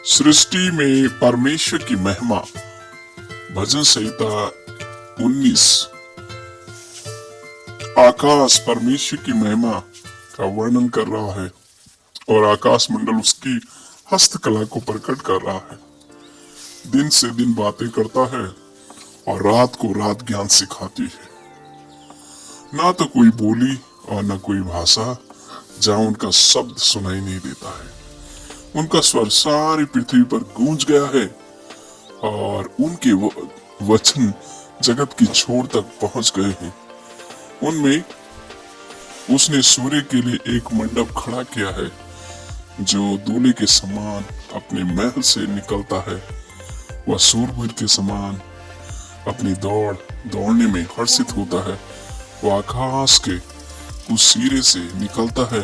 सृष्टि में परमेश्वर की महिमा। भजन संहिता 19। आकाश परमेश्वर की महिमा का वर्णन कर रहा है और आकाश मंडल उसकी हस्तकला को प्रकट कर रहा है। दिन से दिन बातें करता है और रात को रात ज्ञान सिखाती है। ना तो कोई बोली और ना कोई भाषा जहां उनका शब्द सुनाई नहीं देता है। उनका स्वर सारी पृथ्वी पर गूंज गया है और उनके वचन जगत की छोर तक पहुंच गए हैं। उनमें उसने सूर्य के लिए एक मंडप खड़ा किया है जो दूल्हे के समान अपने महल से निकलता है। वह सूरवीर के समान अपनी दौड़ने में हर्षित होता है। वह आकाश के उस सिरे से निकलता है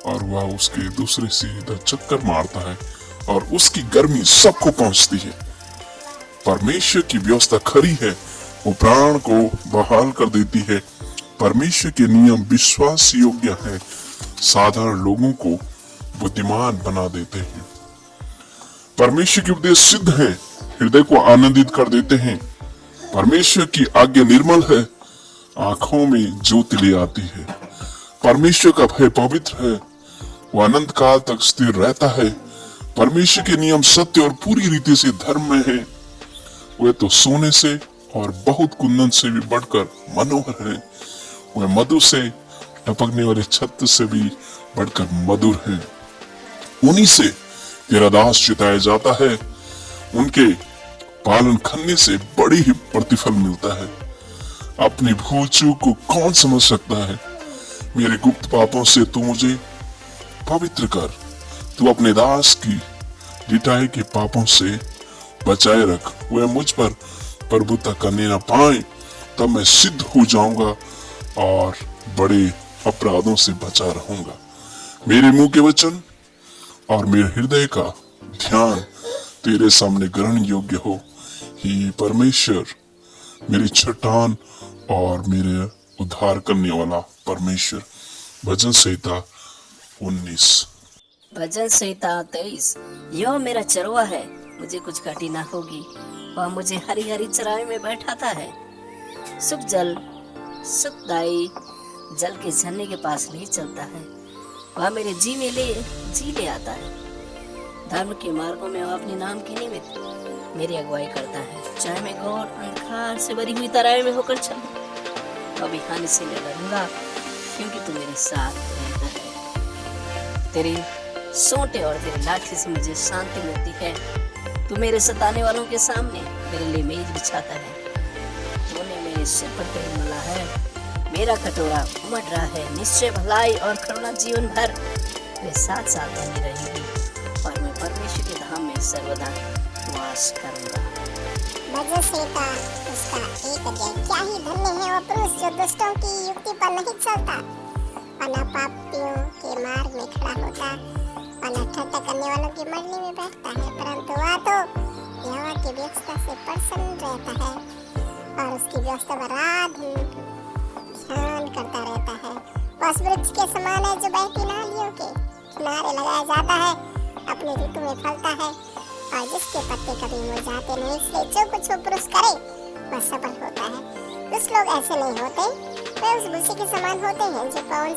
और वह उसके दूसरे सिरे तक चक्कर मारता है और उसकी गर्मी सबको पहुंचती है। परमेश्वर की व्यवस्था खरी है, वो प्राण को बहाल कर देती है। परमेश्वर के नियम विश्वास योग्य है, साधारण लोगों को बुद्धिमान बना देते हैं। परमेश्वर के उपदेश सिद्ध है, हृदय को आनंदित कर देते हैं। परमेश्वर की आज्ञा निर्मल है, आंखों में ज्योति ले आती है। परमेश्वर का भय पवित्र है, वह अनंत काल तक स्थिर रहता है। परमेश्वर के नियम सत्य और पूरी रीति से धर्म में है। वे तो सोने से और बहुत कुंदन से भी बढ़कर मनोहर है। वह मधु से टपकने वाले छत्र से भी बढ़कर मधुर है। उन्हीं से तेरा दास चिताया जाता है। उनके पालन खन्ने से बड़ी ही प्रतिफल मिलता है। अपनी भूल चूक को कौन समझ सकता है। मेरे गुप्त पापों से तू मुझे पवित्र कर। तू अपने दास की लिटाई के पापों से बचाए रख। वह मुझ पर प्रभुता करने न पाए, तब मैं सिद्ध हो जाऊंगा और बड़े अपराधों से बचा रहूंगा। मेरे मुंह के वचन और मेरे हृदय का ध्यान तेरे सामने ग्रहण योग्य हो। ही परमेश्वर मेरी चट्टान और मेरे उद्धार करने वाला परमेश्वर। भजन संहिता 19। भजन संहिता 23। यह मेरा चरवा है, मुझे कुछ घटी ना होगी। वह मुझे हरी हरी चराई में बैठाता है। सुखदाई जल के झरने के पास नहीं चलता है। वह मेरे जी ले आता है। धर्म के मार्गों में वह अपने नाम के निमित्त मेरी अगुवाई करता है। चाहे मैं घोर अंधकार से भरी हुई तराई में होकर चलूं, तो भी हानि से न डरूंगा, क्योंकि तू मेरे साथ रहता है। तेरे सोंटे और तेरी लाठी से मुझे शांति मिलती है। तू मेरे सताने वालों के सामने मेरे लिए मेज बिछाता है। तूने मेरे सिर पर तेल मला है। मेरा कटोरा उमड़ रहा है। निश्चय भलाई और करुणा जीवन भर मेरे साथ साथ बनी रहेगी और मैं परमेश्वर के धाम में सर्वदा वास करूंगा। भजन संहिता उसका 1 अध्याय। क्या ही धन्य है वह पुरुष जो दुष्टों की युक्ति पर नहीं चलता और न पापियों के मार्ग में खड़ा होता और न ठट्ठा करने वालों की मंडली में बैठता है, परंतु वह तो यहोवा की व्यवस्था से प्रसन्न रहता है और उसकी व्यवस्था पर रात दिन ध्यान करता रहता है। वह उस वृक्ष के समान है जो बहती नालियों के किनारे लगाया जाता है, अपनी ऋतु में फलता है और जिसके पत्ते कभी मुरझाते नहीं। इसलिए जो कुछ वो पुरुष करे वह सफल होता है। कुछ लोग ऐसे नहीं होते, वे उस भूसी के समान होते हैं जो पवन